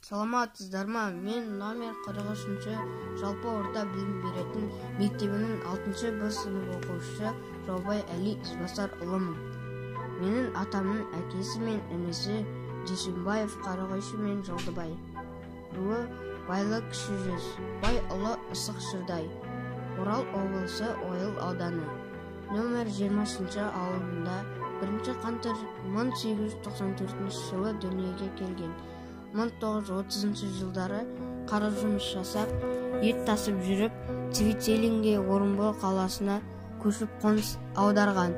Саламатсыздар ма? Мен номер 43 жалпы орта білім беретін мектебінің 6-шы Б сынып оқушысы Жаубай Әли Ізбасар ұлымын. Менің атамның әкесі мен інісі Дүйсенбаев Қарағойшы мен Жолдыбай. Руы Байлы кіші жүз, бай ұлы Ысық Шырдай. Орал облысы Ойыл ауданы. Номер 20-шы ауылында 1 қаңтар 1894 жылы дүниеге келген. 1930 жылдары қара жұмыс жасап, ет тасып жүріп, Цвителинге Орынбор қаласына көшіп қоныс аударған.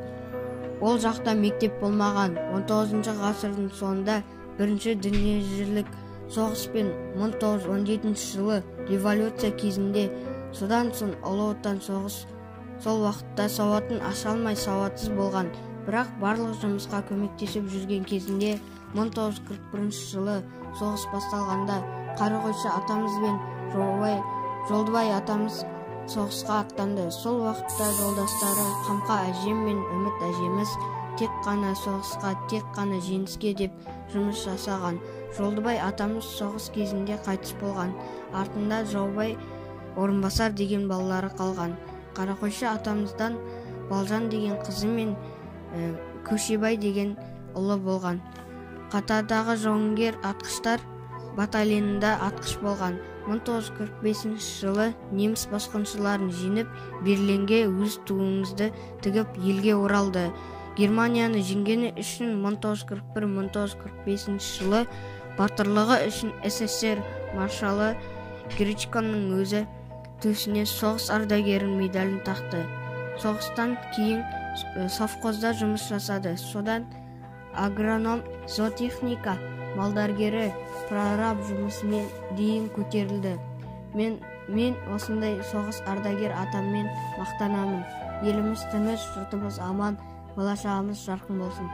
Ол жақта мектеп болмаған. 19 ғасырдың соңында бірінші дүниежүзілік соғыс пен 1917 жылы революция кезінде, содан соң Ұлы Отан соғыс, сол уақытта сауатын аша алмай сауатсыз болған, бірақ барлық жұмысқа көмектесіп жүрген кезінде 1941 жылы соғыс басталғанда Қарағойшы атамыз бен Жолдыбай атамыз соғысқа аттанды. Сол уақытта жолдастары Қамқа әжем мен Үміт әжеміз тек қана соғысқа, тек қана жеңіске деп жұмыс жасаған. Жолдыбай атамыз соғыс кезінде қайтыс болған. Артында Жаубай, Орынбасар деген балалары қалған. Қарақойшы атамыздан Балжан деген қызы мен Көшебай деген ұлы болған. Қатардағы жауынгер атқыштар батальонында атқыш болған. 1945 жылы неміс басқыншыларын жеңіп, Берлинге өз туымызды тігіп елге оралды. Германияны жеңгені үшін 1941-1945 жылы батырлығы үшін СССР маршалы Гречконың өзі төсіне соғыс ардагері медалін тақты. Соғыстан кейін совхозда жұмыс жасады. Содан агроном, зоотехника, малдаргері, прораб жұмысымен дейін көтерілді. Мен осындай соғыс ардагер атаммен мақтанамын. Еліміз тыныш, жұртымыз аман, болашағымыз жарқын болсын.